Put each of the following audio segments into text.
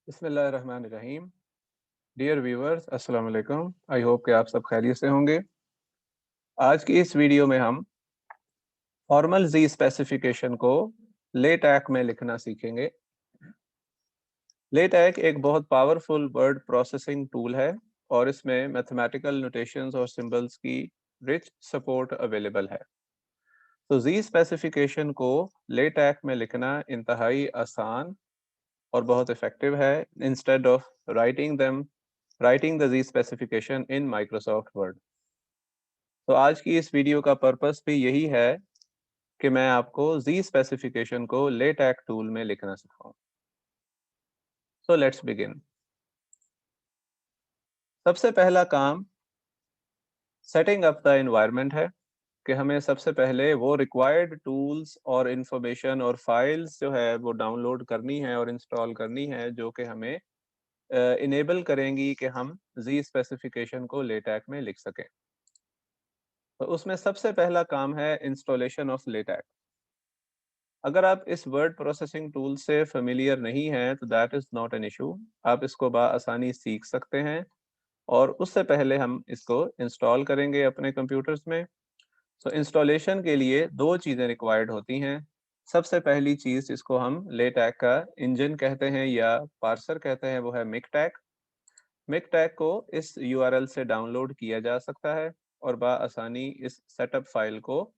बिस्मिल्लाहिर्रहमानिर्रहीम। Dear viewers, अस्सलाम वालेकुम। आई होप कि आप सब खैरियत से होंगे। आज की इस वीडियो में हम फॉर्मल जी स्पेसिफिकेशन को लेटैक में लिखना सीखेंगे। लेटैक एक बहुत पावरफुल वर्ड प्रोसेसिंग टूल है और इसमें मैथमेटिकल नोटेशंस और सिंबल्स की रिच सपोर्ट अवेलेबल है। तो जी स्पेसिफिकेशन को लेटैक में लिखना इंतहाई आसान और बहुत इफेक्टिव है instead of writing the G specification in Microsoft Word. तो आज की इस वीडियो का पर्पस भी यही है कि मैं आपको जी स्पेसिफिकेशन को लेटैक टूल में लिखना सिखाऊं। So let's begin. सबसे पहला काम सेटिंग अप द एनवायरनमेंट है कि हमें सबसे पहले वो रिक्वायर्ड टूल्स और इंफॉर्मेशन और फाइल्स जो है वो डाउनलोड करनी है और इंस्टॉल करनी है जो कि हमें इनेबल करेंगी कि हम जी स्पेसिफिकेशन को लेटैक में लिख सकें। तो उसमें सबसे पहला काम है इंस्टॉलेशन ऑफ लेटैक। अगर आप इस वर्ड प्रोसेसिंग टूल से फेमिलियर नहीं हैं तो that is not an issue. आप इसको बआसानी सीख सकते हैं और उससे पहले हम इसको इंस्टॉल करेंगे अपने कंप्यूटर्स में। सो इंस्टॉलेशन के लिए दो चीज़ें रिक्वायर्ड होती हैं। सबसे पहली चीज़ जिसको हम लेटैक का इंजन कहते हैं या पार्सर कहते हैं वो है मिकटैक। मिकटैक को इस यूआरएल से डाउनलोड किया जा सकता है और बआसानी इस सेटअप फाइल को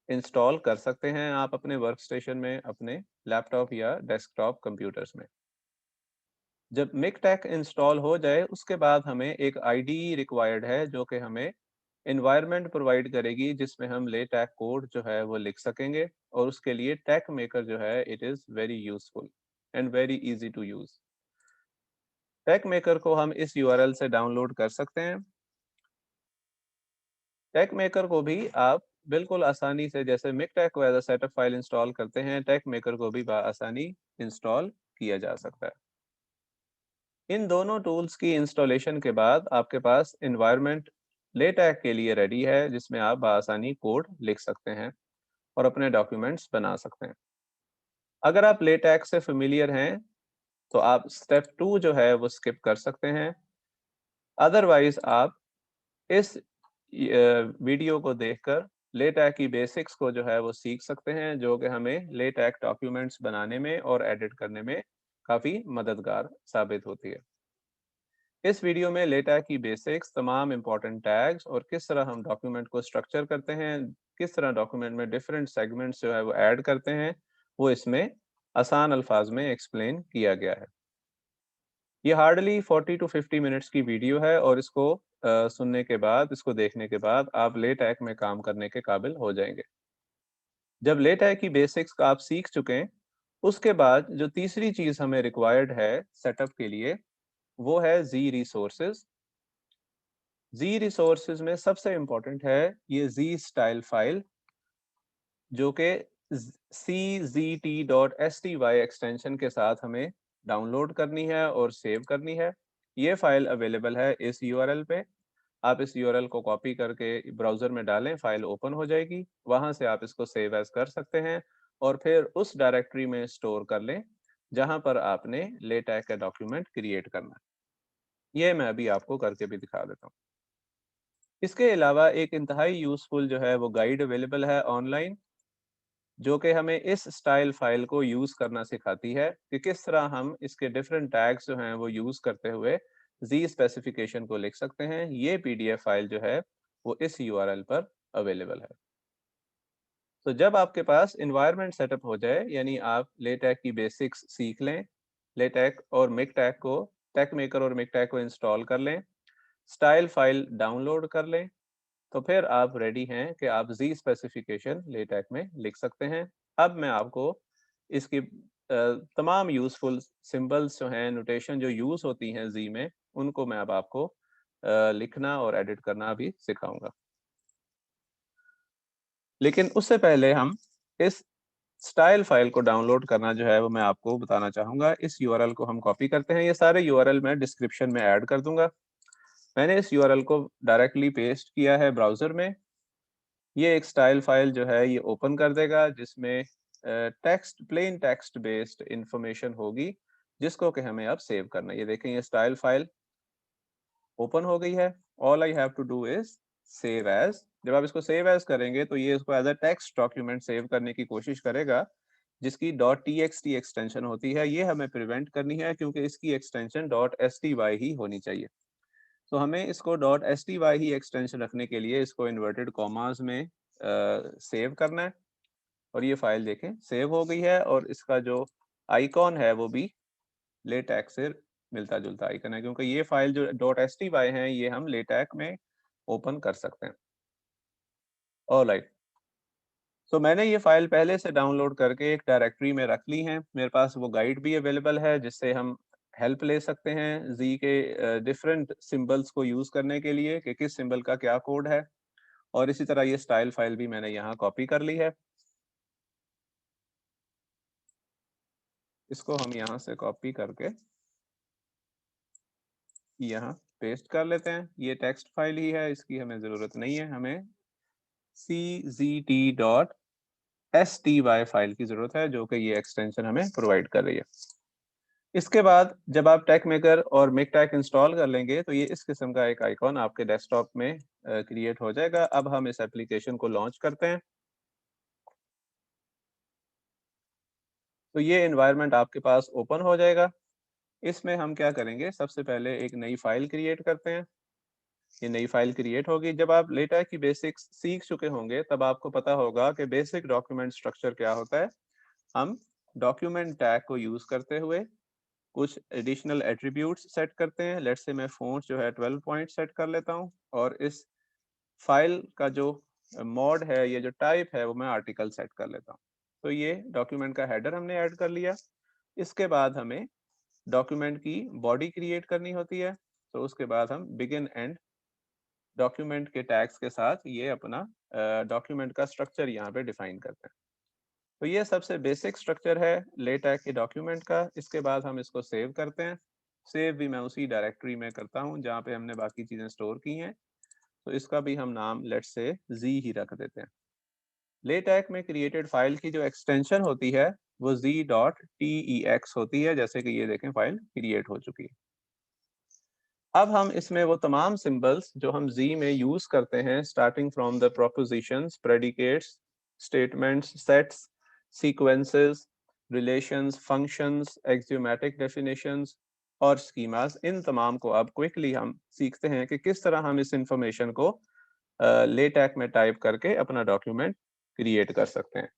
इंस्टॉल कर सकते हैं आप अपने वर्क स्टेशन में, अपने लैपटॉप या डेस्कटॉप कंप्यूटर्स में। जब मिकटेक इंस्टॉल हो जाए उसके बाद हमें एक आईडी रिक्वायर्ड है जो कि हमें एनवायरनमेंट प्रोवाइड करेगी जिसमें हम लेटैक कोड जो है वो लिख सकेंगे और उसके लिए टेक मेकर जो है it is very useful and very easy to use. Texmaker को हम इस यूआरएल से डाउनलोड कर सकते हैं। टेक मेकर को भी आप बिल्कुल आसानी से जैसे मिकटेक को as a setup file install करते हैं टेक मेकर को भी आसानी इंस्टॉल किया जा सकता है। इन दोनों टूल्स की इंस्टॉलेशन के बाद आपके पास एनवायरनमेंट लेटैक के लिए रेडी है जिसमें आप आसानी कोड लिख सकते हैं और अपने डॉक्यूमेंट्स बना सकते हैं। अगर आप लेटैक से फेमिलियर हैं तो आप स्टेप 2 जो है वो स्किप कर सकते हैं। अदरवाइज आप इस वीडियो को देखकर लेटैक की बेसिक्स को जो है वो सीख सकते हैं जो कि हमें लेटैक डॉक्यूमेंट्स बनाने में और एडिट करने में काफ़ी मददगार साबित होती है। इस वीडियो में लेटैक की बेसिक्स, तमाम इम्पोर्टेंट टैग्स और किस तरह हम डॉक्यूमेंट को स्ट्रक्चर करते हैं, किस तरह डॉक्यूमेंट में डिफरेंट सेगमेंट्स जो है वो ऐड करते हैं, वो इसमें आसान अल्फाज में एक्सप्लेन किया गया है। ये हार्डली 40 टू 50 मिनट्स की वीडियो है और इसको सुनने के बाद, इसको देखने के बाद आप लेटैक में काम करने के काबिल हो जाएंगे। जब लेटैक की बेसिक्स का आप सीख चुके हैं उसके बाद जो तीसरी चीज़ हमें रिक्वायर्ड है सेटअप के लिए वो है जी रिसोर्सेज। जी रिसोर्सेज में सबसे इम्पोर्टेंट है ये जी स्टाइल फाइल जो कि CZT.STY एक्सटेंशन के साथ हमें डाउनलोड करनी है और सेव करनी है। ये फाइल अवेलेबल है इस यूआरएल पे। आप इस यूआरएल को कॉपी करके ब्राउज़र में डालें, फाइल ओपन हो जाएगी। वहाँ से आप इसको सेव एज़ कर सकते हैं और फिर उस डायरेक्टरी में स्टोर कर लें जहाँ पर आपने लेटैक का डॉक्यूमेंट क्रिएट करना है। ये मैं अभी आपको करके भी दिखा देता हूँ। इसके अलावा एक इंतहाई यूज़फुल जो है वो गाइड अवेलेबल है ऑनलाइन जो कि हमें इस स्टाइल फाइल को यूज़ करना सिखाती है कि किस तरह हम इसके डिफरेंट टैग्स जो हैं वो यूज़ करते हुए जी स्पेसिफिकेशन को लिख सकते हैं। ये पीडीएफ फाइल जो है वो इस यूआरएल पर अवेलेबल है। तो जब आपके पास एनवायरनमेंट सेटअप हो जाए यानी आप लेटैक की बेसिक्स सीख लें, लेटैक और मिकटैक को टेक मेकर और मिकटैक को इंस्टॉल कर लें, स्टाइल फाइल डाउनलोड कर लें, तो फिर आप रेडी हैं कि आप जी स्पेसिफिकेशन लेटैक में लिख सकते हैं। अब मैं आपको इसकी तमाम यूज़फुल सिंबल्स जो हैं, नोटेशन जो यूज़ होती हैं जी में, उनको मैं अब आपको लिखना और एडिट करना भी सिखाऊंगा। लेकिन उससे पहले हम इस स्टाइल फाइल को डाउनलोड करना जो है वो मैं आपको बताना चाहूँगा। इस यूआरएल को हम कॉपी करते हैं। ये सारे यूआरएल मैं डिस्क्रिप्शन में ऐड कर दूंगा। मैंने इस यूआरएल को डायरेक्टली पेस्ट किया है ब्राउज़र में। ये एक स्टाइल फाइल जो है ये ओपन कर देगा जिसमें text plain text based information होगी जिसको कि हमें अब सेव करना है। ये देखें, ये स्टाइल फाइल ओपन हो गई है। All I have to do is save as. जब आप इसको सेव एज करेंगे तो ये इसको as a text document save करने की कोशिश करेगा, जिसकी .txt एक्सटेंशन होती है। ये हमें प्रिवेंट करनी है क्योंकि इसकी एक्सटेंशन .sty ही होनी चाहिए। तो हमें इसको .sty ही एक्सटेंशन रखने के लिए इसको इन्वर्टेड कॉमास में सेव करना है। और ये फाइल देखें सेव हो गई है, और इसका जो आइकॉन है वो भी लेटेक से मिलता जुलता आइकन है, क्योंकि ये फाइल जो .sty है ये हम लेटेक में ओपन कर सकते हैं। ऑलराइट, तो मैंने ये फाइल पहले से डाउनलोड करके एक डायरेक्टरी में रख ली है। मेरे पास वो गाइड भी अवेलेबल है जिससे हम हेल्प ले सकते हैं जी के डिफरेंट सिंबल्स को यूज करने के लिए कि किस सिंबल का क्या कोड है। और इसी तरह ये स्टाइल फाइल भी मैंने यहाँ कॉपी कर ली है। इसको हम यहाँ से कॉपी करके यहाँ पेस्ट कर लेते हैं। ये टेक्स्ट फाइल ही है, इसकी हमें जरूरत नहीं है। हमें czt.sty फाइल की जरूरत है, जो कि ये एक्सटेंशन हमें प्रोवाइड कर रही है। इसके बाद जब आप टेक मेकर और मिकटेक इंस्टॉल कर लेंगे तो ये इस किस्म का एक आइकॉन आपके डेस्कटॉप में क्रिएट हो जाएगा। अब हम इस एप्लीकेशन को लॉन्च करते हैं। तो ये एनवायरनमेंट आपके पास ओपन हो जाएगा। इसमें हम क्या करेंगे, सबसे पहले एक नई फाइल क्रिएट करते हैं। ये नई फाइल क्रिएट होगी। जब आप लेटेक की बेसिक्स सीख चुके होंगे तब आपको पता होगा कि बेसिक डॉक्यूमेंट स्ट्रक्चर क्या होता है। हम डॉक्यूमेंट टैग को यूज करते हुए कुछ एडिशनल एट्रीब्यूट्स सेट करते हैं। लेट्स से मैं फॉन्ट जो है 12 पॉइंट सेट कर लेता हूँ, और इस फाइल का जो मोड है, ये जो टाइप है, वो मैं आर्टिकल सेट कर लेता हूँ। तो ये डॉक्यूमेंट का हेडर हमने ऐड कर लिया। इसके बाद हमें डॉक्यूमेंट की बॉडी क्रिएट करनी होती है। तो उसके बाद हम बिगिन एंड डॉक्यूमेंट के टैग्स के साथ ये अपना डॉक्यूमेंट का स्ट्रक्चर यहाँ पे डिफाइन करते हैं। तो ये सबसे बेसिक स्ट्रक्चर है लेटेक के डॉक्यूमेंट का। इसके बाद हम इसको सेव करते हैं। सेव भी मैं उसी डायरेक्टरी में करता हूँ जहाँ पे हमने बाकी चीज़ें स्टोर की हैं। तो इसका भी हम नाम लेट्स से जी ही रख देते हैं। लेटेक में क्रिएटेड फाइल की जो एक्सटेंशन होती है वो z.tex होती है, जैसे कि ये देखें फाइल क्रिएट हो चुकी है। अब हम इसमें वो तमाम सिंबल्स जो हम जी में यूज करते हैं, starting from the propositions, predicates, statements, sets, sequences, relations, functions, axiomatic definitions और स्कीमास, इन तमाम को अब क्विकली हम सीखते हैं कि किस तरह हम इस इंफॉर्मेशन को लेटेक में टाइप करके अपना डॉक्यूमेंट क्रिएट कर सकते हैं।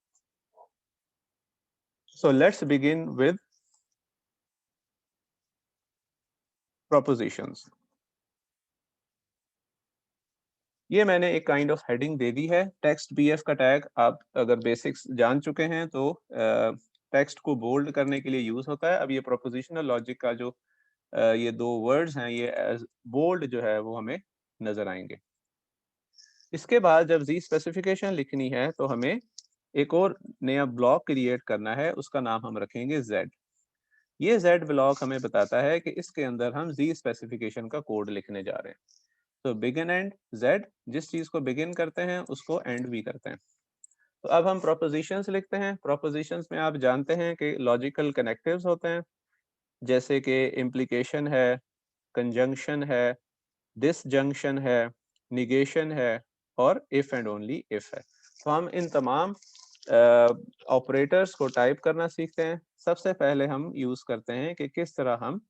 So let's begin with propositions. ये मैंने एक काइंड ऑफ हेडिंग दे दी है। टेक्स्ट बीएफ का टैग आप अगर बेसिक्स जान चुके हैं तो टेक्स्ट को बोल्ड करने के लिए यूज होता है। अब ये प्रोपोजिशनल लॉजिक का जो ये दो वर्ड्स हैं, ये एज बोल्ड जो है वो हमें नजर आएंगे। इसके बाद जब जी स्पेसिफिकेशन लिखनी है तो हमें एक और नया ब्लॉक क्रिएट करना है। उसका नाम हम रखेंगे जेड। ये जेड ब्लॉक हमें बताता है कि इसके अंदर हम जी स्पेसिफिकेशन का कोड लिखने जा रहे हैं। तो बिगिन एंड जेड, जिस चीज को बिगिन करते हैं उसको एंड भी करते हैं। तो अब हम प्रोपोजिशंस लिखते हैं। प्रोपोजिशंस में आप जानते हैं कि लॉजिकल कनेक्टिव्स होते हैं, जैसे कि इम्प्लीकेशन है, कंजंक्शन है, डिसजंक्शन है, निगेशन है और इफ एंड ओनली इफ है। तो हम इन तमाम ऑपरेटर्स को टाइप करना सीखते हैं। सबसे पहले हम यूज करते हैं कि किस तरह हम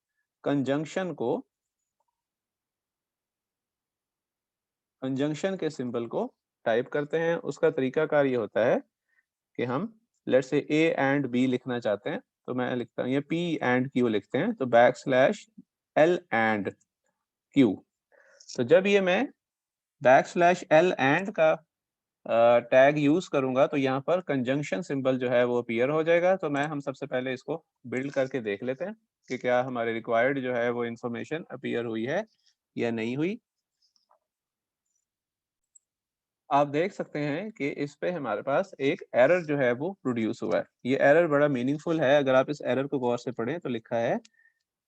कंजंक्शन के सिंबल को टाइप करते हैं। उसका तरीकाकार ये होता है कि हम let's say A and B लिखना चाहते हैं, तो मैं लिखता हूँ, ये पी एंड क्यू लिखते हैं, तो बैकस्लैश एल एंड क्यू। तो जब ये मैं बैकस्लैश एल एंड का टैग यूज करूंगा तो यहाँ पर कंजंक्शन सिंबल जो है वो अपीयर हो जाएगा। तो हम सबसे पहले इसको बिल्ड करके देख लेते हैं कि क्या हमारे रिक्वायर्ड जो है वो इंफॉर्मेशन अपीयर हुई है या नहीं हुई। आप देख सकते हैं कि इस पे हमारे पास एक एरर जो है वो प्रोड्यूस हुआ है। ये एरर बड़ा मीनिंगफुल है। अगर आप इस एरर को गौर से पढ़ें तो लिखा है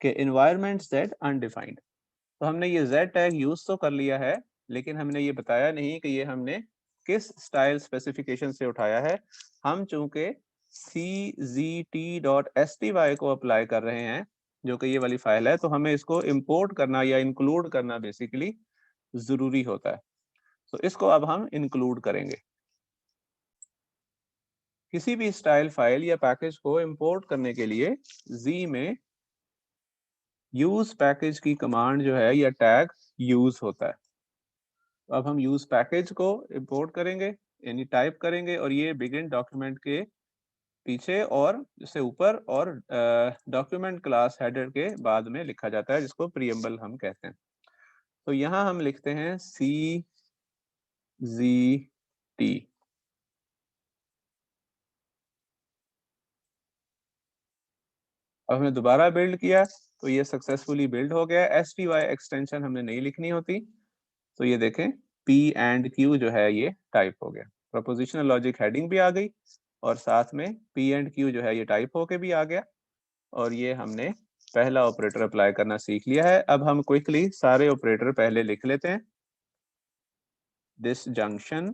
कि एनवायरनमेंट जेड अनडिफाइंड। तो हमने ये जेड टैग यूज तो कर लिया है, लेकिन हमने ये बताया नहीं कि ये हमने किस स्टाइल स्पेसिफिकेशन से उठाया है। हम चूंकि czt.sty को अप्लाई कर रहे हैं, जो कि ये वाली फाइल है, तो हमें इसको इंपोर्ट करना या इंक्लूड करना बेसिकली जरूरी होता है। तो इसको अब हम इंक्लूड करेंगे। किसी भी स्टाइल फाइल या पैकेज को इंपोर्ट करने के लिए जी में यूज पैकेज की कमांड जो है या टैग यूज होता है। तो अब हम यूज पैकेज को इंपोर्ट करेंगे, यानी टाइप करेंगे, और ये बिगिन डॉक्यूमेंट के पीछे और इससे ऊपर और डॉक्यूमेंट क्लास हेडर के बाद में लिखा जाता है, जिसको प्रीएम्बल हम कहते हैं। तो यहाँ हम लिखते हैं CZT। अब हमने दोबारा बिल्ड किया तो ये सक्सेसफुली बिल्ड हो गया। STY एक्सटेंशन हमने नहीं लिखनी होती। तो ये देखें P एंड Q जो है ये टाइप हो गया। प्रोपोजिशनल लॉजिक हेडिंग भी आ गई और साथ में P एंड Q जो है ये टाइप होके भी आ गया, और ये हमने पहला ऑपरेटर अप्लाई करना सीख लिया है। अब हम क्विकली सारे ऑपरेटर पहले लिख लेते हैं। डिसजंक्शन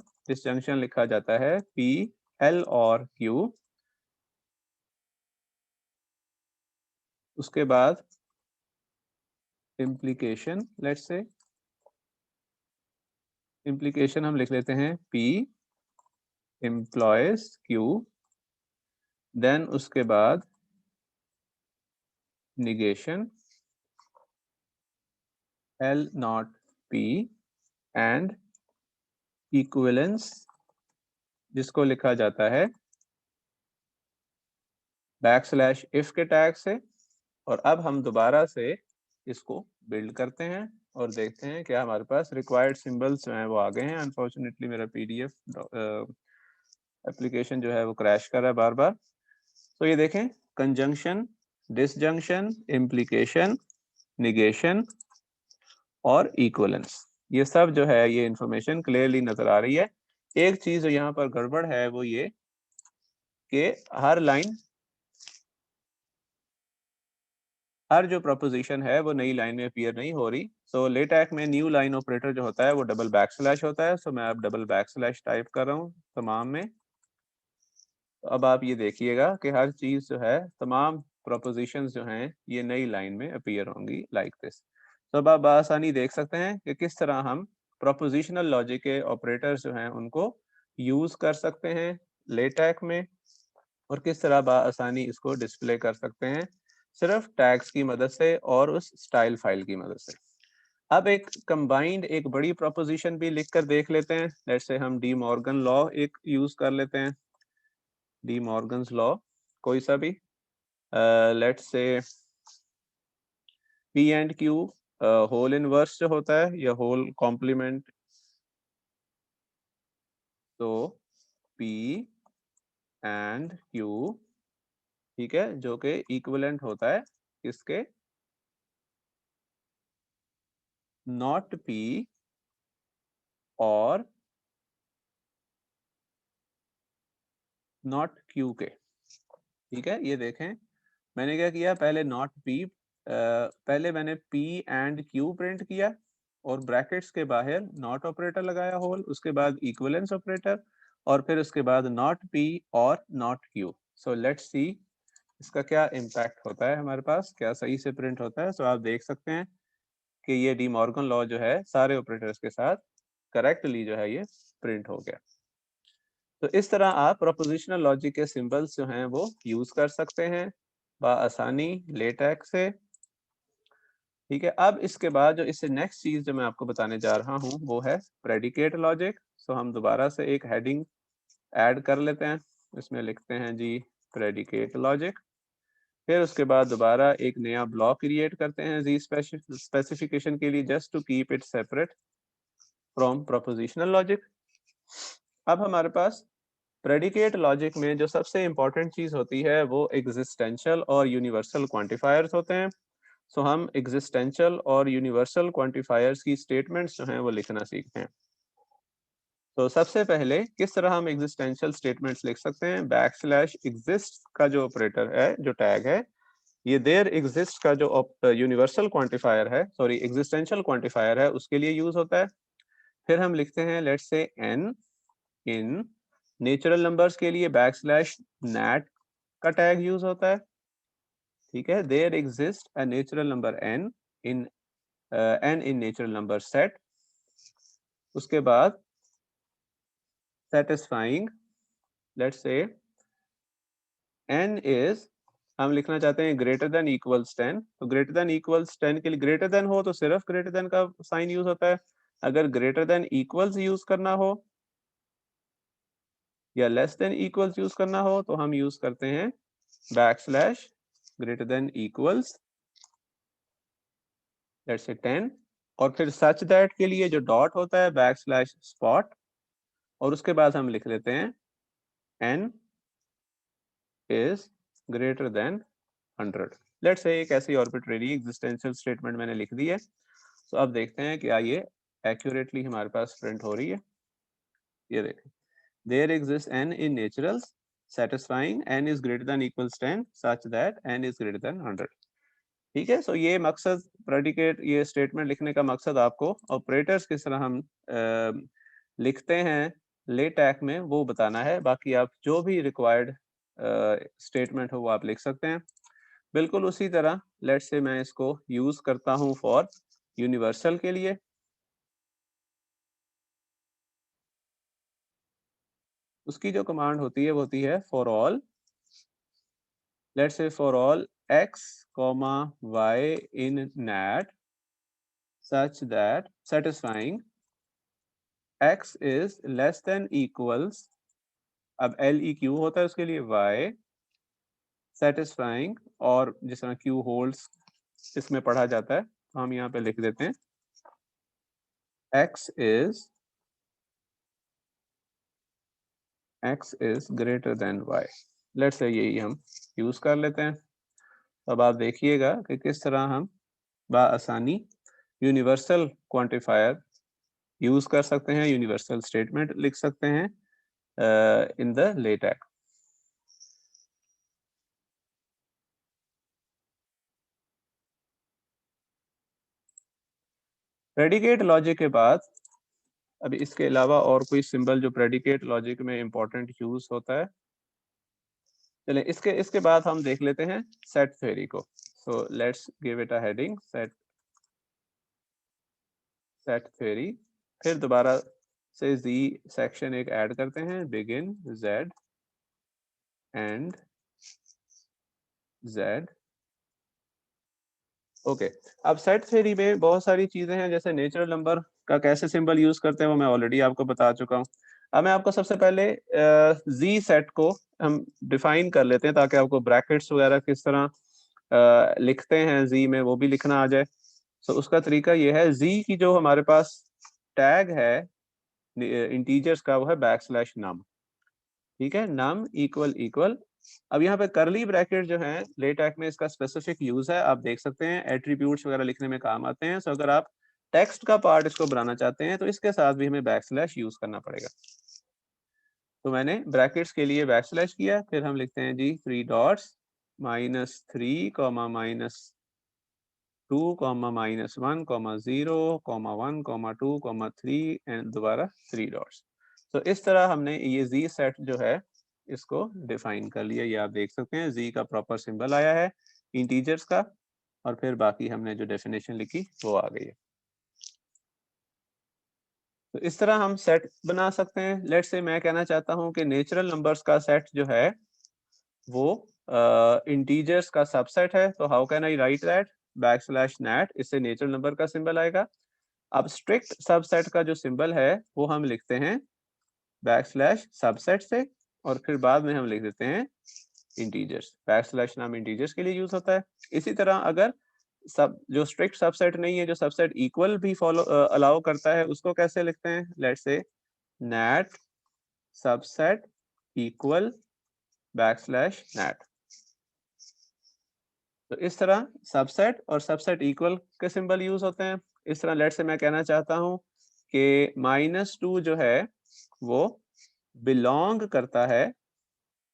लिखा जाता है P, L और Q। उसके बाद इम्प्लीकेशन, लेट्स से इम्प्लीकेशन हम लिख लेते हैं P एम्प्लॉयज Q। देन उसके बाद negation L not P and equivalence, जिसको लिखा जाता है \if के टैग से। और अब हम दोबारा से इसको बिल्ड करते हैं और देखते हैं क्या हमारे पास रिक्वायर्ड सिंबल्स जो हैं वो आ गए हैं। अनफॉर्चुनेटली मेरा PDF एप्लीकेशन जो है वो क्रैश कर रहा है बार बार। तो ये देखें, कंजंक्शन, डिसजंक्शन, इम्प्लीकेशन, निगेशन और इक्विवेलेंस, ये सब जो है ये इंफॉर्मेशन क्लियरली नजर आ रही है। एक चीज जो यहाँ पर गड़बड़ है वो ये कि हर जो प्रोपोजिशन है वो नई लाइन में अपीयर नहीं हो रही। सो लेटेक में न्यू लाइन ऑपरेटर जो होता है वो डबल बैकस्लैश होता है। सो मैं अब डबल बैकस्लैश टाइप कर रहा हूँ तमाम में। तो अब आप ये देखिएगा कि हर चीज जो है, तमाम प्रोपोजिशंस जो हैं ये नई लाइन में अपीयर होंगी लाइक दिस। तो अब आप आसानी देख सकते हैं कि किस तरह हम प्रोपोजिशनल लॉजिक के ऑपरेटर्स जो हैं उनको यूज कर सकते हैं लेटेक में, और किस तरह आसानी इसको डिस्प्ले कर सकते हैं सिर्फ टैग्स की मदद से और उस स्टाइल फाइल की मदद से। अब एक कंबाइंड एक बड़ी प्रोपोजिशन भी लिखकर देख लेते हैं। लेट्स से हम डी मॉर्गन लॉ एक यूज कर लेते हैं। डी मॉर्गन्स लॉ कोई सा भी, let's say P and Q whole inverse जो होता है या होल कॉम्प्लीमेंट। तो P एंड Q, ठीक है, जो कि इक्विवेलेंट होता है किसके, नॉट P और नॉट Q के। ठीक है, ये देखें मैंने क्या किया, पहले नॉट P, पहले मैंने P एंड Q प्रिंट किया और ब्रैकेट्स के बाहर नॉट ऑपरेटर लगाया होल, उसके बाद इक्विवेलेंस ऑपरेटर, और फिर उसके बाद नॉट P और not Q। So let's see इसका क्या इम्पैक्ट होता है, हमारे पास क्या सही से प्रिंट होता है। सो आप देख सकते हैं कि ये डी मॉर्गन लॉ जो है सारे ऑपरेटर्स के साथ करेक्टली जो है ये प्रिंट हो गया। तो इस तरह आप प्रोपोजिशनल लॉजिक के सिंबल्स जो हैं वो यूज कर सकते हैं आसानी लेटेक से। ठीक है, अब इसके बाद जो इससे नेक्स्ट चीज जो मैं आपको बताने जा रहा हूँ वो है प्रेडिकेट लॉजिक। सो हम दोबारा से एक हेडिंग ऐड कर लेते हैं, इसमें लिखते हैं जी प्रेडिकेट लॉजिक। फिर उसके बाद दोबारा एक नया ब्लॉक क्रिएट करते हैं जी स्पेसिफिकेशन के लिए, just to keep it separate from propositional logic. अब हमारे पास प्रेडिकेट लॉजिक में जो सबसे इंपॉर्टेंट चीज होती है वो एग्जिस्टेंशियल और यूनिवर्सल क्वांटिफायर्स होते हैं। सो हम एग्जिस्टेंशियल और यूनिवर्सल क्वांटिफायर्स की स्टेटमेंट्स जो हैं वो लिखना सीखते हैं। तो सबसे पहले किस तरह हम एग्जिस्टेंशियल स्टेटमेंट्स लिख सकते हैं, \exist का जो ऑपरेटर है, जो टैग है, ये देयर एग्जिस्ट का जो यूनिवर्सल क्वांटिफायर है, सॉरी एग्जिस्टेंशियल क्वांटिफायर है, उसके लिए यूज होता है। फिर हम लिखते हैं let's say n in natural numbers के लिए \nat का टैग यूज होता है, ठीक है। There exist a natural number n in natural number set. उसके बाद satisfying, let's say n is, हम लिखना चाहते हैं ग्रेटर देन इक्वल्स 10, तो ग्रेटर देन इक्वल्स 10 के लिए ग्रेटर देन हो तो सिर्फ ग्रेटर देन का साइन यूज होता है, अगर ग्रेटर देन इक्वल्स यूज करना हो या लेस देन इक्वल्स यूज करना हो तो हम यूज करते हैं greater than equals, let's say 10, और फिर सच दैट के लिए जो डॉट होता है स्पॉट, और उसके बाद हम लिख लेते हैं n is greater than 100। Let's say एक ऐसी आर्बिट्रेरी एग्जिस्टेंशियल स्टेटमेंट मैंने लिख दी है। तो अब देखते हैं क्या ये एक्यूरेटली हमारे पास प्रिंट हो रही है। ये देखें, there exist n in naturals satisfying n is greater than equals 10 such that n is greater than 100। ठीक है, सो ये मकसद प्रेडिकेट, ये स्टेटमेंट लिखने का मकसद आपको ऑपरेटर्स किस तरह हम लिखते हैं लेटैक में वो बताना है। बाकी आप जो भी रिक्वायर्ड स्टेटमेंट हो वो आप लिख सकते हैं। बिल्कुल उसी तरह लेट्स से मैं इसको यूज करता हूं फॉर यूनिवर्सल के लिए। उसकी जो कमांड होती है वो होती है for all, let's say for all x, y in nat such that satisfying x is less than equals, अब LEQ होता है उसके लिए y satisfying, और जिस तरह Q होल्ड्स इसमें पढ़ा जाता है तो हम यहाँ पे लिख देते हैं x is greater than y। Let's say यही हम यूज कर लेते हैं। अब आप देखिएगा कि किस तरह हम बआसानी यूनिवर्सल क्वांटिफायर यूज कर सकते हैं, यूनिवर्सल स्टेटमेंट लिख सकते हैं इन द लेटैक। प्रेडिकेट लॉजिक के बाद अभी इसके अलावा और कोई सिंबल जो प्रेडिकेट लॉजिक में इंपॉर्टेंट यूज होता है, चलिए इसके इसके बाद हम देख लेते हैं सेट थ्योरी को। So let's give it a heading set theory. फिर दोबारा से जी सेक्शन एक ऐड करते हैं, begin Z and Z. Okay, अब सेट थ्योरी में बहुत सारी चीजें हैं, जैसे नेचुरल नंबर का कैसे सिंबल यूज करते हैं वो मैं ऑलरेडी आपको बता चुका हूँ। अब मैं आपको सबसे पहले जी सेट को हम डिफाइन कर लेते हैं ताकि आपको ब्रैकेट्स वगैरह किस तरह लिखते हैं जी में वो भी लिखना आ जाए। तो उसका तरीका ये है, जी की जो हमारे पास टैग है इंटीजर्स का वो है \num, ठीक है, num इक्वल इक्वल। अब यहाँ पे करली ब्रैकेट जो है लेटैक में इसका स्पेसिफिक यूज है, आप देख सकते हैं एट्रीब्यूट्स वगैरह लिखने में काम आते हैं। सो अगर आप टेक्स्ट का पार्ट इसको बनाना चाहते हैं तो इसके साथ भी हमें यूज करना पड़ेगा। तो मैंने ब्रैकेट्स के लिए किया, फिर हम लिखते हैं जी 3 डॉट्स -3, -2, -1, 0, 1, 2, 3 एंड दोबारा 3 डॉट्स। तो इस तरह हमने ये जी सेट जो है इसको डिफाइन कर लिया। ये आप देख सकते हैं जी का प्रॉपर सिंबल आया है इंटीजर्स का, और फिर बाकी हमने जो डेफिनेशन लिखी वो आ गई है। तो इस तरह हम सेट बना सकते हैं। लेट्स से मैं कहना चाहता हूं कि नेचुरल नंबर्स का सेट जो है वो इंटीजर्स का सबसेट है, तो how can I right that, \nat, इससे नेचुरल नंबर का सिंबल आएगा। अब स्ट्रिक्ट सबसेट का जो सिंबल है वो हम लिखते हैं \सबसेट से, और फिर बाद में हम लिख देते हैं इंटीजर्स। \नाम इंटीजर्स के लिए यूज होता है। इसी तरह अगर सब जो स्ट्रिक्ट सबसेट नहीं है, जो सबसेट इक्वल भी फॉलो अलाउ करता है, उसको कैसे लिखते हैं, लेट्स से nat सबसेट इक्वल \nat। तो इस तरह सबसेट और सबसेट इक्वल के सिंबल यूज होते हैं। इस तरह लेट्स से मैं कहना चाहता हूं कि -2 जो है वो बिलोंग करता है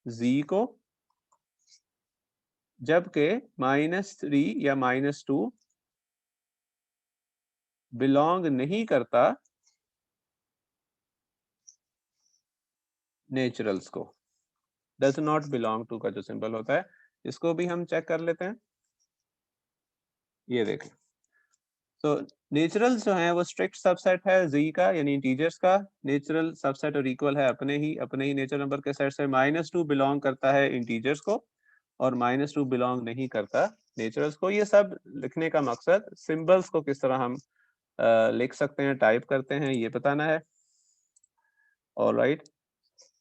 जी को, जबकि -3 या -2 बिलोंग नहीं करता नेचुरल्स को, डज नॉट बिलोंग टू का जो सिंबल होता है इसको भी हम चेक कर लेते हैं। ये देखें, तो नेचुरल्स जो है वो स्ट्रिक्ट सबसेट है जी का, यानी इंटीजर्स का नेचुरल सबसेट और इक्वल है अपने ही नेचुरल नंबर के सेट से। -2 बिलोंग करता है इंटीजर्स को और -2 बिलोंग नहीं करता नेचुरल्स को। ये सब लिखने का मकसद सिंबल्स को किस तरह हम लिख सकते हैं, टाइप करते हैं, ये बताना है। ऑलराइट,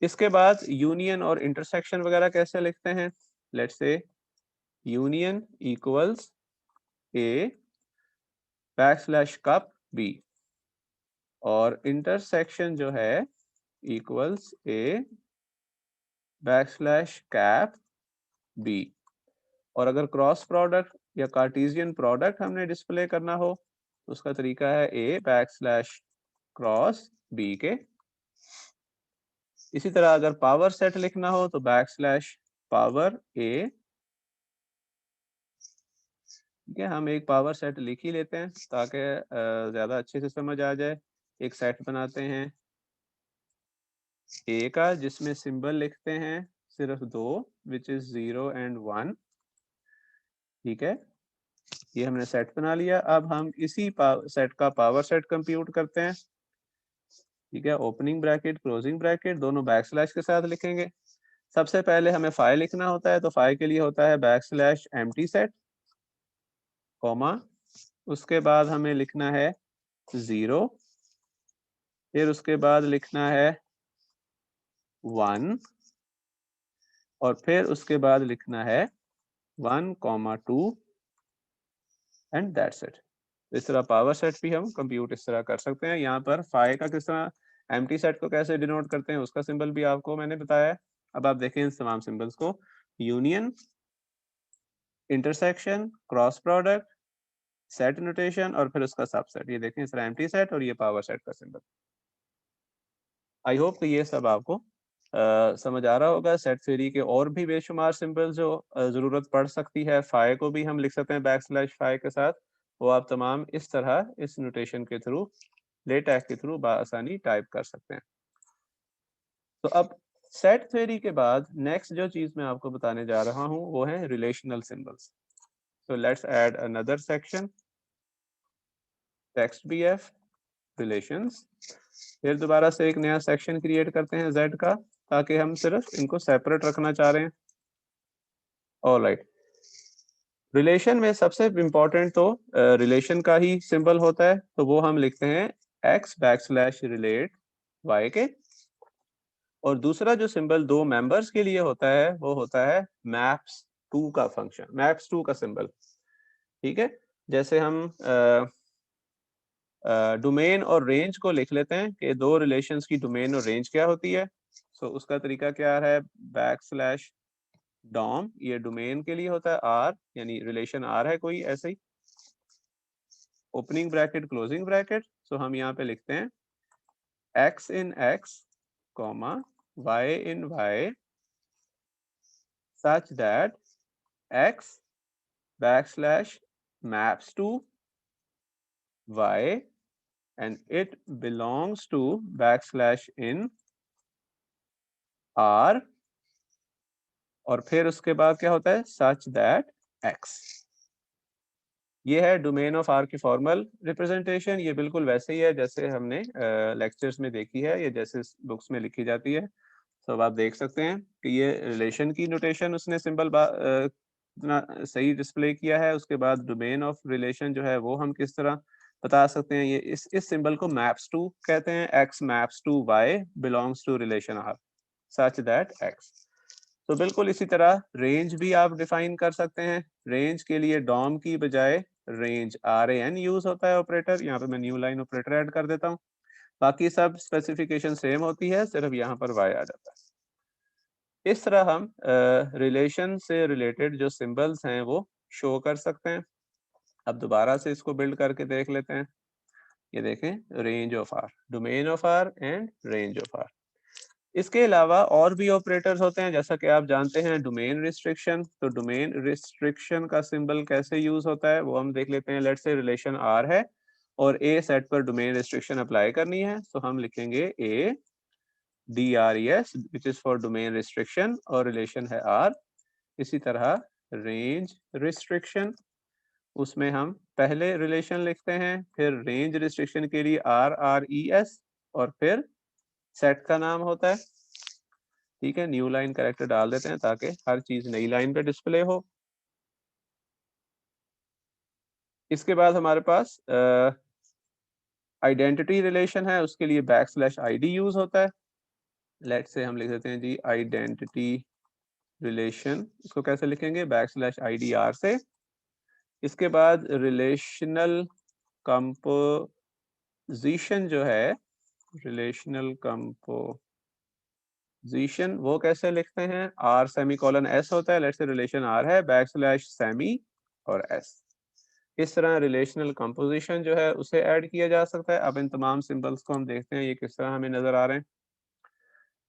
इसके बाद यूनियन और इंटरसेक्शन वगैरह कैसे लिखते हैं। लेट्स से union equals a \cup b और इंटरसेक्शन जो है इक्वल्स ए \cap b। और अगर क्रॉस प्रोडक्ट या कार्टेशियन प्रोडक्ट हमने डिस्प्ले करना हो तो उसका तरीका है a \cross b के। इसी तरह अगर पावर सेट लिखना हो तो \power a। ठीक है, हम एक पावर सेट लिख ही लेते हैं ताकि ज्यादा अच्छे से समझ आ जाए। एक सेट बनाते हैं ए का जिसमें सिंबल लिखते हैं सिर्फ दो, विच इज 0 and 1। ठीक है, ये हमने सेट बना लिया। अब हम इसी सेट का पावर सेट कंप्यूट करते हैं। ठीक है, ओपनिंग ब्रैकेट क्लोजिंग ब्रैकेट दोनों बैकस्लैश के साथ लिखेंगे। सबसे पहले हमें फाइल लिखना होता है, तो फाइल के लिए होता है \empty set, कॉमा, उसके बाद हमें लिखना है 0, फिर उसके बाद लिखना है 1 और फिर उसके बाद लिखना है 1, 2 एंड दैट्स इट। इस तरह पावर सेट भी हम कंप्यूट इस तरह कर सकते हैं। यहाँ पर फाइल का किस तरह, एम्प्टी सेट को कैसे डिनोट करते हैं उसका सिंबल भी आपको मैंने बताया है। अब आप देखें इन तमाम सिंबल्स को, union, intersection, cross product, set notation और फिर उसका सबसेट। ये देखें इस तरह एम्प्टी सेट और ये पावर सेट का सिंबल। आई होप कि ये सब आपको समझ आ रहा होगा। सेट थ्योरी के और भी बेशुमार सिंबल जो ज़रूरत पड़ सकती है, फाई को भी हम लिख सकते हैं \फाई के साथ, वो आप तमाम इस तरह इस नोटेशन के थ्रू, लेटेक्स के थ्रू बआसानी टाइप कर सकते हैं। तो अब सेट थ्योरी के बाद नेक्स्ट जो चीज़ मैं आपको बताने जा रहा हूँ वो है relational symbols. So let's add another section, text bf relations। फिर दोबारा से एक नया सेक्शन क्रिएट करते हैं z का, ताकि हम सिर्फ इनको सेपरेट रखना चाह रहे हैं। ऑलराइट, रिलेशन में सबसे इम्पोर्टेंट तो रिलेशन का ही सिंबल होता है, तो वो हम लिखते हैं x\relate y के। और दूसरा जो सिंबल दो मेंबर्स के लिए होता है वो होता है maps2 का फंक्शन, maps2 का सिंबल। ठीक है, जैसे हम डोमेन और रेंज को लिख लेते हैं कि दो रिलेशंस की डोमेन और रेंज क्या होती है। सो उसका तरीका क्या है, \dom, ये डोमेन के लिए होता है r, यानी रिलेशन r है कोई ऐसे ही, ओपनिंग ब्रैकेट क्लोजिंग ब्रैकेट। सो हम यहाँ पे लिखते हैं x in x, y in y such that x \maps to y and it belongs to \in r और फिर उसके बाद क्या होता है सच दैट x। ये है डोमेन ऑफ आर की फॉर्मल रिप्रेजेंटेशन। ये बिल्कुल वैसे ही है जैसे हमने लेक्चर्स में देखी है, ये जैसे बुक्स में लिखी जाती है। तो अब आप देख सकते हैं कि ये रिलेशन की नोटेशन उसने सिंबल इतना सही डिस्प्ले किया है। उसके बाद डोमेन ऑफ रिलेशन जो है वो हम किस तरह बता सकते हैं, ये इस सिंबल को maps2 कहते हैं। x maps to y belongs to relation r such that x। तो बिल्कुल इसी तरह रेंज भी आप डिफाइन कर सकते हैं। रेंज के लिए डॉम की बजाय रेंज RAN यूज होता है ऑपरेटर। यहाँ पे मैं न्यू लाइन ऑपरेटर ऐड कर देता हूँ। बाकी सब स्पेसिफिकेशन सेम होती है, सिर्फ यहाँ पर y आ जाता है। इस तरह हम रिलेशन से रिलेटेड जो सिंबल्स हैं वो शो कर सकते हैं। अब दोबारा से इसको बिल्ड करके देख लेते हैं। ये देखें, range of R, domain of R and range of R. इसके अलावा और भी ऑपरेटर्स होते हैं, जैसा कि आप जानते हैं डोमेन रिस्ट्रिक्शन। तो डोमेन रिस्ट्रिक्शन का सिंबल कैसे यूज होता है वो हम देख लेते हैं। लेट्स से रिलेशन आर है और ए सेट पर डोमेन रिस्ट्रिक्शन अप्लाई करनी है, तो हम लिखेंगे ए DRES which is for domain restriction और रिलेशन है R। इसी तरह रेंज रिस्ट्रिक्शन, उसमें हम पहले रिलेशन लिखते हैं, फिर रेंज रिस्ट्रिक्शन के लिए RRES और फिर सेट का नाम होता है। ठीक है, न्यू लाइन कैरेक्टर डाल देते हैं ताकि हर चीज नई लाइन पे डिस्प्ले हो। इसके बाद हमारे पास आइडेंटिटी रिलेशन है, उसके लिए \ID यूज होता है। लेट से हम लिख देते हैं जी आइडेंटिटी रिलेशन, इसको कैसे लिखेंगे, \IDR से। इसके बाद रिलेशनल कंपोजिशन जो है, रिलेशनल कंपोजिशन वो कैसे लिखते हैं, R:\S होता है। लेट से रिलेशन R है, \semi और S। इस तरह रिलेशनल कंपोजिशन जो है उसे ऐड किया जा सकता है। अब इन तमाम सिंबल्स को हम देखते हैं ये किस तरह हमें नजर आ रहे हैं।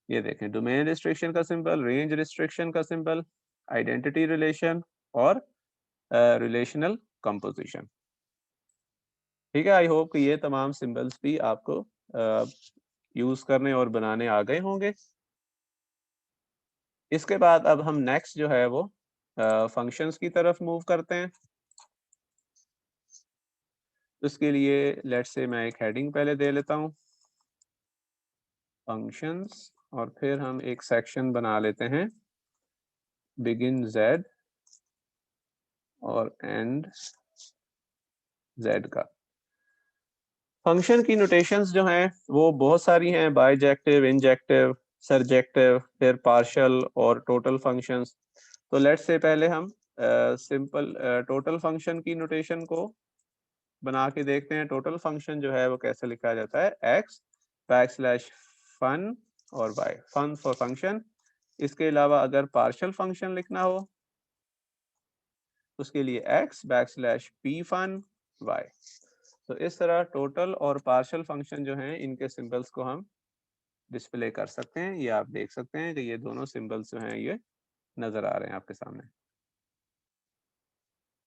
ये देखें, डोमेन रिस्ट्रिक्शन का सिंबल, रेंज रिस्ट्रिक्शन का सिंबल, आइडेंटिटी रिलेशन और रिलेशनल कंपोजिशन। ठीक है, आई होप कि ये तमाम सिंबल्स भी आपको यूज करने और बनाने आ गए होंगे। इसके बाद अब हम नेक्स्ट जो है वो फंक्शंस की तरफ मूव करते हैं। उसके लिए लेट्स से मैं एक हेडिंग पहले दे लेता हूँ, फंक्शंस, और फिर हम एक सेक्शन बना लेते हैं, बिगिन Z और एंड Z का। फंक्शन की नोटेशंस जो हैं वो बहुत सारी हैं, बाइजेक्टिव, इंजेक्टिव, सरजेक्टिव, फिर पार्शियल और टोटल फंक्शंस। तो लेट्स से पहले हम सिंपल टोटल फंक्शन की नोटेशन को बना के देखते हैं। टोटल फंक्शन जो है वो कैसे लिखा जाता है, x\fun और y, फन फॉर फंक्शन। इसके अलावा अगर पार्शियल फंक्शन लिखना हो उसके लिए x\pfun y। तो इस तरह टोटल और पार्शियल फंक्शन जो हैं इनके सिंबल्स को हम डिस्प्ले कर सकते हैं। ये आप देख सकते हैं कि ये दोनों सिंबल्स जो हैं ये नजर आ रहे हैं आपके सामने।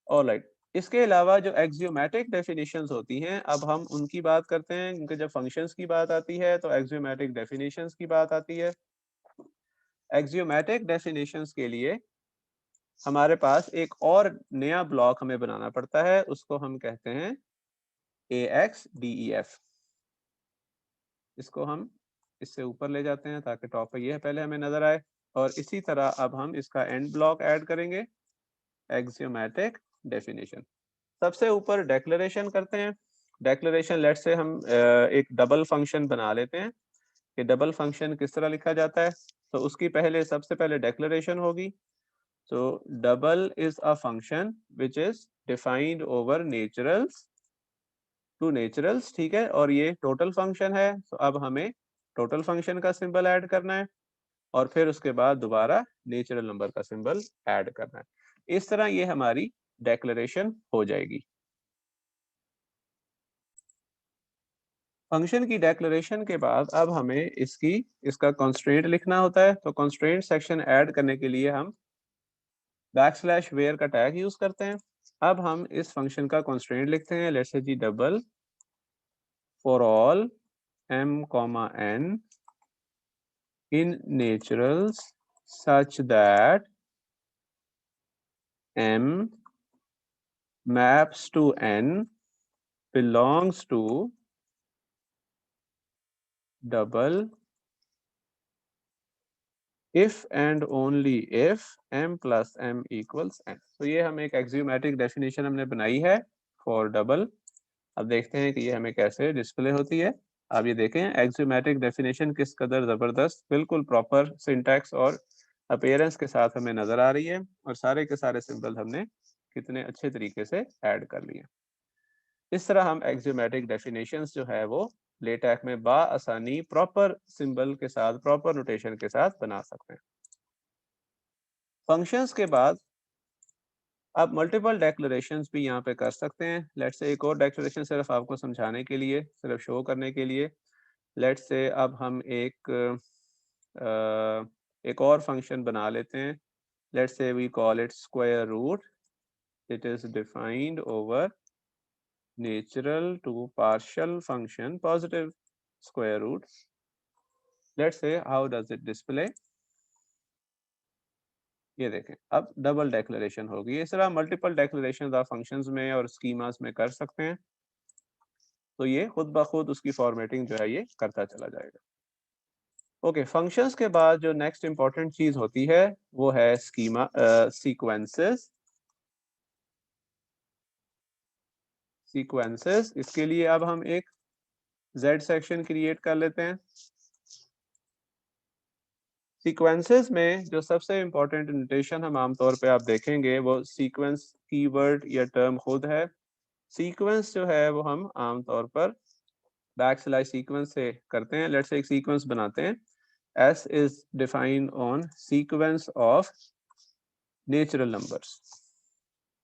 ऑलराइट, इसके अलावा जो एक्सियोमेटिक डेफिनेशंस होती हैं, अब हम उनकी बात करते हैं, क्योंकि जब फंक्शंस की बात आती है तो एक्सियोमेटिक डेफिनेशंस की बात आती है। एक्सियोमेटिक डेफिनेशंस के लिए हमारे पास एक और नया ब्लॉक हमें बनाना पड़ता है, उसको हम कहते हैं AXDEF। इसको हम इससे ऊपर ले जाते हैं ताकि टॉप पे ये पहले हमें नजर आए, और इसी तरह अब हम इसका एंड ब्लॉक ऐड करेंगे, एक्सियोमेटिक डेफिनेशन। सबसे ऊपर डेक्लेरेशन करते हैं। डेक्लेरेशन लेट से हम एक डबल फंक्शन बना लेते हैं कि डबल फंक्शन किस तरह लिखा जाता है। तो उसकी पहले सबसे पहले डेक्लेरेशन होगी। तो double is a function which is defined over naturals to naturals. ठीक है, और ये टोटल फंक्शन है, तो अब हमें टोटल फंक्शन का सिंबल ऐड करना है और फिर उसके बाद दोबारा नेचुरल नंबर का सिंबल ऐड करना है। इस तरह ये हमारी डेक्लेरेशन हो जाएगी। फंक्शन की डेक्लेरेशन के बाद अब हमें इसका कंस्ट्रेंट लिखना होता है। तो कंस्ट्रेंट सेक्शन ऐड करने के लिए हम \var का टैग यूज करते हैं। अब हम इस फंक्शन का कंस्ट्रेंट लिखते हैं, let's say G double for all m, n in naturals such that m maps to n belongs to double if and only if m plus m equals n। तो ये हम एक एक्सियोमेटिक डेफिनेशन हमने बनाई है for double. अब देखते हैं कि ये हमें कैसे डिस्प्ले होती है। आप ये देखें, एक्सियोमेटिक डेफिनेशन किस कदर ज़बरदस्त, बिल्कुल प्रॉपर सिंटैक्स और अपीयरेंस के साथ हमें नज़र आ रही है, और सारे के सारे सिंबल हमने कितने अच्छे तरीके से ऐड कर लिए। इस तरह हम एक्सियोमेटिक डेफिनेशंस जो है वो लेटेक में बाआसानी प्रॉपर सिंबल के साथ, प्रॉपर नोटेशन के साथ बना सकते हैं। फंक्शंस के बाद आप मल्टीपल डेक्लेरेशंस भी यहाँ पे कर सकते हैं। लेट्स से एक और डेक्लेरेशन सिर्फ आपको समझाने के लिए, सिर्फ शो करने के लिए। लेट्स से अब हम एक और फंक्शन बना लेते हैं। Let's say we call it square root. It is defined over natural to partial function positive square root. Let's say how does it display. ये देखें अब डबल डेक्लेरेशन होगी। इस तरह मल्टीपल डेक्लेरेशन आप फंक्शंस में और स्कीमास में कर सकते हैं, तो ये खुद ब खुद उसकी फॉर्मेटिंग जो है ये करता चला जाएगा। ओके, फंक्शंस के बाद जो नेक्स्ट इंपॉर्टेंट चीज होती है वो है स्कीमा सीक्वेंसेस। सीक्वेंसेस, इसके लिए अब हम एक जेड सेक्शन क्रिएट कर लेते हैं। सीक्वेंसेस में जो सबसे इंपॉर्टेंट नोटेशन हम आमतौर पे आप देखेंगे वो सीक्वेंस कीवर्ड या टर्म खुद है। सीक्वेंस जो है वो हम आमतौर पर बैक स्लैश सीक्वेंस से करते हैं। लेट्स से एक सीक्वेंस बनाते हैं। S is defined on sequence of natural numbers.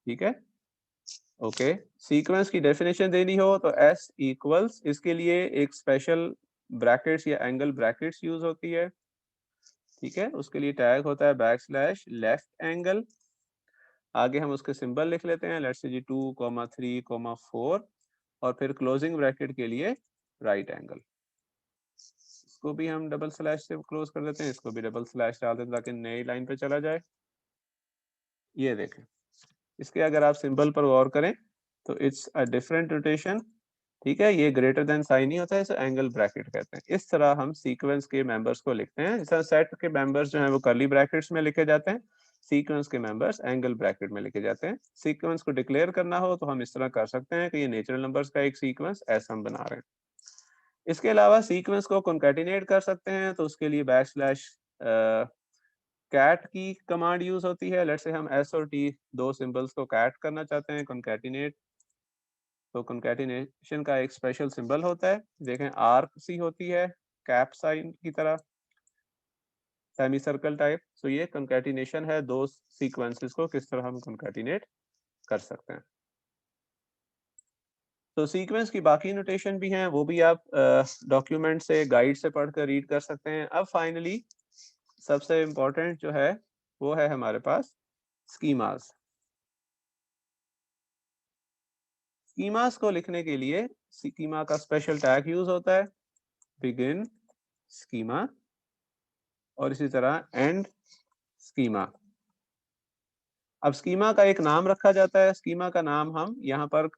ठीक है, ओके। सीक्वेंस की डेफिनेशन देनी हो तो S इक्वल्स, इसके लिए एक स्पेशल ब्रैकेट्स या एंगल ब्रैकेट्स यूज होती है। ठीक है, उसके लिए टैग होता है बैक स्लैश लेफ्ट एंगल। आगे हम उसके सिंबल लिख लेते हैं, लेट्स से जी 2, 3, 4, और फिर क्लोजिंग ब्रैकेट के लिए राइट एंगल। इसको भी हम डबल स्लैश से क्लोज कर देते हैं, इसको भी डबल स्लैश डाल देते हैं ताकि नई लाइन पे चला जाए। ये देखें, इसके अगर आप सिंबल पर गौर करें तो इट्स अ डिफरेंट रोटेशन। ठीक है, ये ग्रेटर देन साइन ही होता है, इसे एंगल ब्रैकेट कहते हैं। इस तरह हम सीक्वेंस के मेंबर्स को लिखते हैं। इस तरह सेट के मेंबर्स जो हैं वो कर्ली ब्रैकेट्स में लिखे जाते हैं, सीक्वेंस के मेंबर्स एंगल ब्रैकेट में लिखे जाते हैं। सीक्वेंस को डिक्लेयर करना हो तो हम इस तरह कर सकते हैं कि ये नेचुरल नंबर्स का एक सीक्वेंस ऐसा हम बना रहे हैं। इसके अलावा सीक्वेंस को कॉन्कैटिनेट कर सकते हैं, तो उसके लिए बैक स्लैश कैट की कमांड यूज होती है। लेट्स से हम एस और टी दो सिंबल्स को कैट करना चाहते हैं, कॉन्कैटिनेट। तो कॉन्कैटिनेशन का एक स्पेशल सिंबल होता है, देखें आर्क सी होती है, कैप साइन की तरह, सेमी सर्कल टाइप। तो ये कॉन्कैटिनेशन है, दो सीक्वेंसेस को किस तरह हम कॉन्कैटिनेट कर सकते हैं। तो सीक्वेंस की बाकी नोटेशन भी हैं, वो भी आप डॉक्यूमेंट से गाइड से पढ़कर रीड कर सकते हैं। अब फाइनली सबसे इम्पोर्टेंट जो है वो है हमारे पास स्कीमास। स्कीमास को लिखने के लिए स्कीमा का स्पेशल टैग यूज होता है, बिगिन स्कीमा और इसी तरह एंड स्कीमा। अब स्कीमा का एक नाम रखा जाता है। स्कीमा का नाम हम यहाँ पर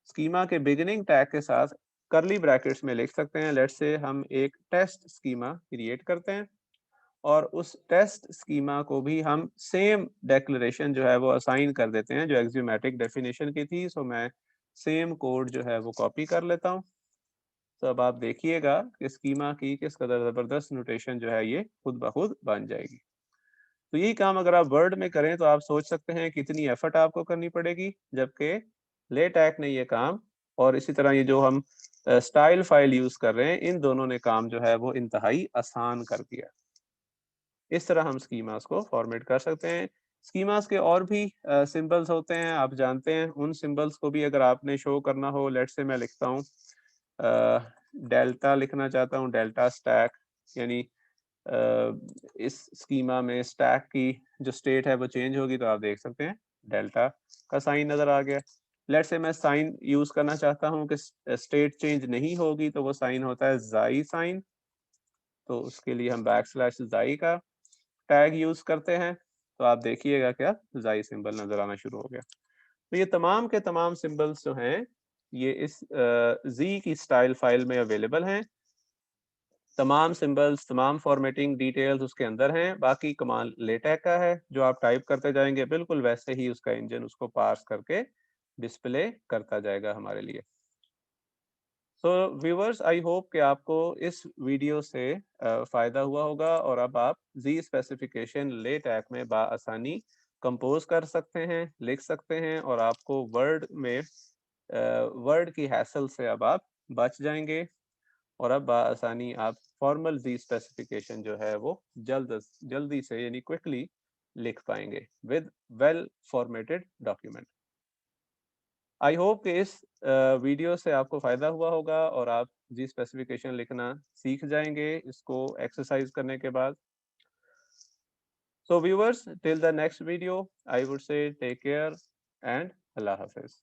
स्कीमा के बिगिनिंग टैग के साथ करली ब्रैकेट्स में लिख सकते हैं। लेट्स से हम एक टेस्ट स्कीमा क्रिएट करते हैं और उस टेस्ट स्कीमा को भी हम सेम डेक्लेरेशन जो है वो असाइन कर देते हैं जो एक्सियोमेटिक डेफिनेशन की थी। सो मैं सेम कोड जो है वो कॉपी कर लेता हूँ। तो अब आप देखिएगा कि स्कीमा की किस कदर जबरदस्त नोटेशन जो है ये खुद ब खुद बन जाएगी। तो यही काम अगर आप वर्ड में करें तो आप सोच सकते हैं कितनी एफर्ट आपको करनी पड़ेगी, जबकि लेटेक ने ये काम और इसी तरह ये जो हम स्टाइल फाइल यूज कर रहे हैं, इन दोनों ने काम जो है वो इंतहाई आसान कर दिया। इस तरह हम स्कीमास को फॉर्मेट कर सकते हैं। स्कीमास के और भी सिंबल्स होते हैं, आप जानते हैं। उन सिंबल्स को भी अगर आपने शो करना हो, लेट्स से मैं लिखता हूँ डेल्टा लिखना चाहता हूँ, डेल्टा स्टैक, यानी इस स्कीमा में स्टैक की जो स्टेट है वो चेंज होगी, तो आप देख सकते हैं डेल्टा का साइन नजर आ गया। लेट्स से मैं साइन यूज करना चाहता हूँ कि स्टेट चेंज नहीं होगी, तो वो साइन होता है जाई साइन। तो उसके लिए हम बैक स्लैश जाई का टैग यूज करते हैं, तो आप देखिएगा क्या जाई सिंबल नजर आना शुरू हो गया। तो ये तमाम के तमाम सिंबल्स जो हैं ये इस जी की स्टाइल फाइल में अवेलेबल हैं। तमाम सिंबल्स, तमाम फॉर्मेटिंग डिटेल्स उसके अंदर हैं। बाकी कमाल लेटेक का है, जो आप टाइप करते जाएंगे बिल्कुल वैसे ही उसका इंजन उसको पार्स करके डिस्प्ले करता जाएगा हमारे लिए। सो व्यूअर्स, आई होप कि आपको इस वीडियो से फ़ायदा हुआ होगा और अब आप जी स्पेसिफिकेशन लेटेक में बआसानी कंपोज कर सकते हैं, लिख सकते हैं और आपको वर्ड में वर्ड की हैसल से अब आप बच जाएंगे और अब बआसानी आप फॉर्मल जी स्पेसिफिकेशन जो है वो जल्दी से यानी क्विकली लिख पाएंगे with well formatted document. I hope कि इस वीडियो से आपको फ़ायदा हुआ होगा और आप जी स्पेसिफिकेशन लिखना सीख जाएंगे इसको एक्सरसाइज करने के बाद। So viewers, till the next video I would say take care and अल्लाह हाफिज।